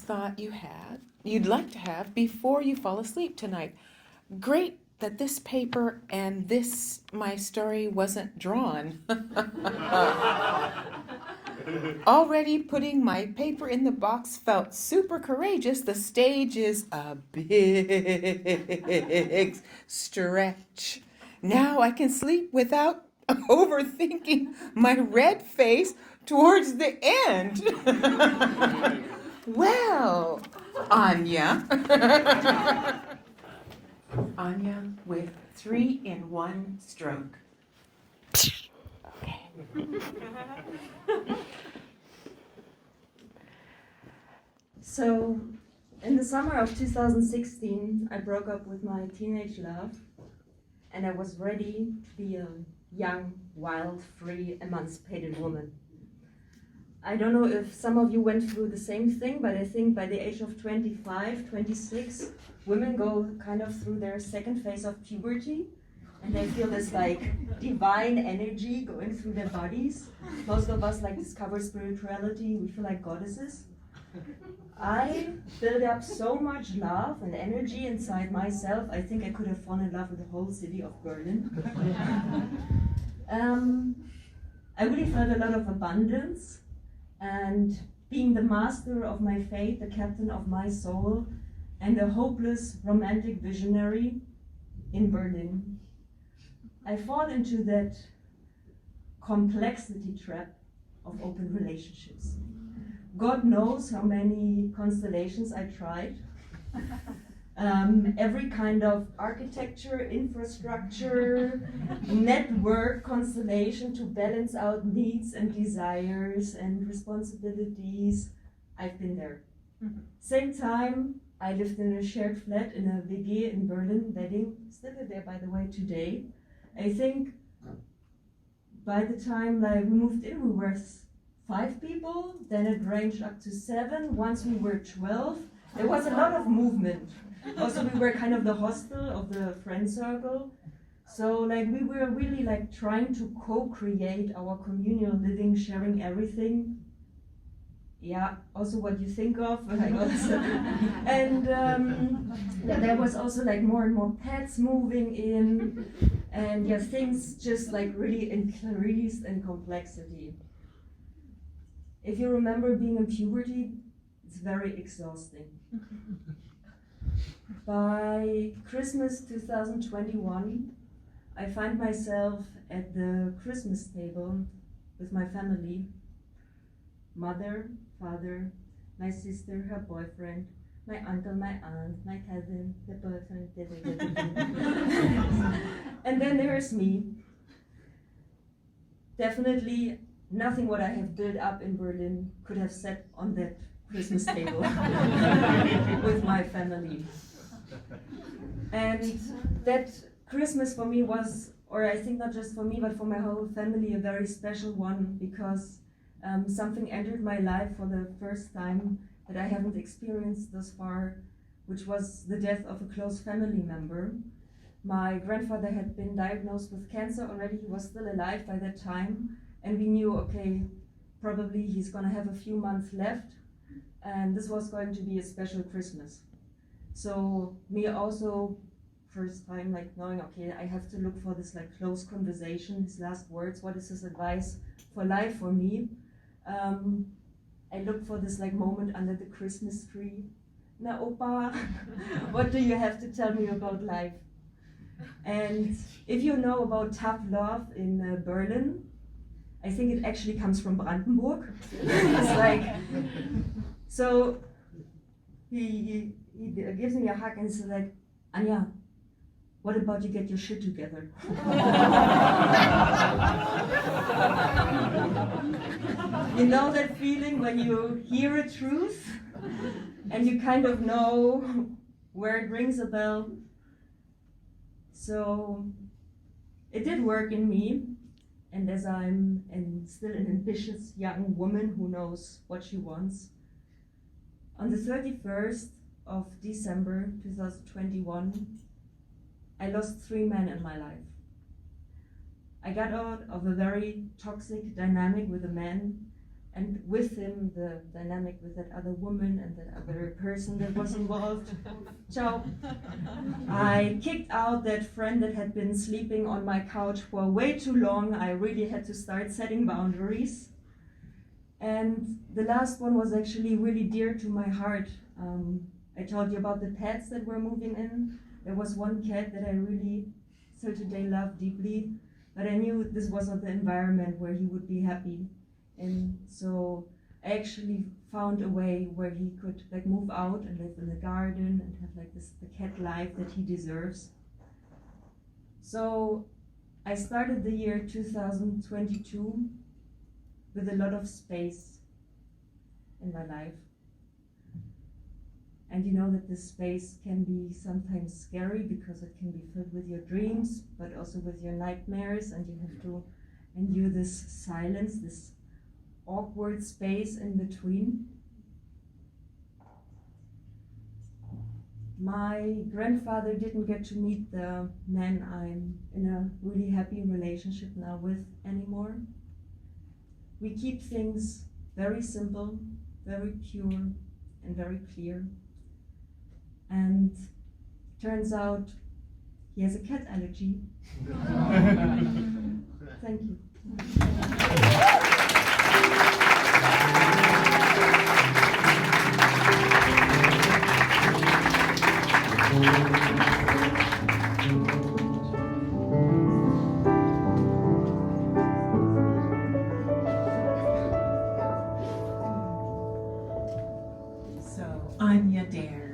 thought you'd like to have before you fall asleep tonight. Great that this paper and this, my story, wasn't drawn. Already putting my paper in the box felt super courageous. The stage is a big stretch. Now I can sleep without overthinking my red face towards the end. Well, Anja. Anja with 3 in 1 stroke. Okay. So, in the summer of 2016, I broke up with my teenage love, and I was ready to be a young, wild, free, emancipated woman. I don't know if some of you went through the same thing, but I think by the age of 25, 26, women go kind of through their second phase of puberty, and they feel this like divine energy going through their bodies. Most of us like discover spirituality, we feel like goddesses. I built up so much love and energy inside myself, I think I could have fallen in love with the whole city of Berlin. I really felt a lot of abundance, and being the master of my fate, the captain of my soul, and a hopeless romantic visionary in Berlin. I fall into that complexity trap of open relationships. God knows how many constellations I tried. Every kind of architecture, infrastructure, network constellation to balance out needs and desires and responsibilities. I've been there. Same time, I lived in a shared flat in a WG in Berlin, Wedding, still there by the way today. I think by the time we moved in, we were 5 people, then it ranged up to 7. Once we were 12, there was a lot of movement. Also, we were kind of the hostel of the friend circle. So we were really trying to co-create our communal living, sharing everything. Yeah, also what you think of. And there was also more and more pets moving in. And yeah, things just really increased in complexity. If you remember being in puberty, it's very exhausting. By Christmas 2021, I find myself at the Christmas table with my family, mother, father, my sister, her boyfriend, my uncle, my aunt, my cousin, the boyfriend, and then there's me. Definitely nothing what I have built up in Berlin could have sat on that Christmas table with my family. And that Christmas for me was, or I think not just for me, but for my whole family, a very special one, because something entered my life for the first time that I haven't experienced thus far, which was the death of a close family member. My grandfather had been diagnosed with cancer already. He was still alive by that time, and we knew, okay, probably he's gonna have a few months left, and this was going to be a special Christmas. So me also, first time knowing, okay, I have to look for this close conversation, his last words, what is his advice for life for me? I looked for this moment under the Christmas tree. Na Opa, what do you have to tell me about life? And if you know about tough love in Berlin, I think it actually comes from Brandenburg. It's so he gives me a hug and says Anja, what about you get your shit together? You know that feeling when you hear a truth and you kind of know where it rings a bell? So it did work in me, and as I'm still an ambitious young woman who knows what she wants, on the 31st of December 2021, I lost 3 men in my life. I got out of a very toxic dynamic with a man, and with him the dynamic with that other woman and that other person that was involved. Ciao. I kicked out that friend that had been sleeping on my couch for way too long. I really had to start setting boundaries. And the last one was actually really dear to my heart. I told you about the pets that were moving in. There was one cat that I really, till today, love deeply, but I knew this wasn't the environment where he would be happy. And so I actually found a way where he could like move out and live in the garden and have like this the cat life that he deserves. So I started the year 2022 with a lot of space in my life. And you know that this space can be sometimes scary because it can be filled with your dreams, but also with your nightmares, and you have to endure this silence, this awkward space in between. My grandfather didn't get to meet the man I'm in a really happy relationship now with anymore. We keep things very simple, very pure, and very clear. And turns out he has a cat allergy. Thank you. So, Anja Thiem.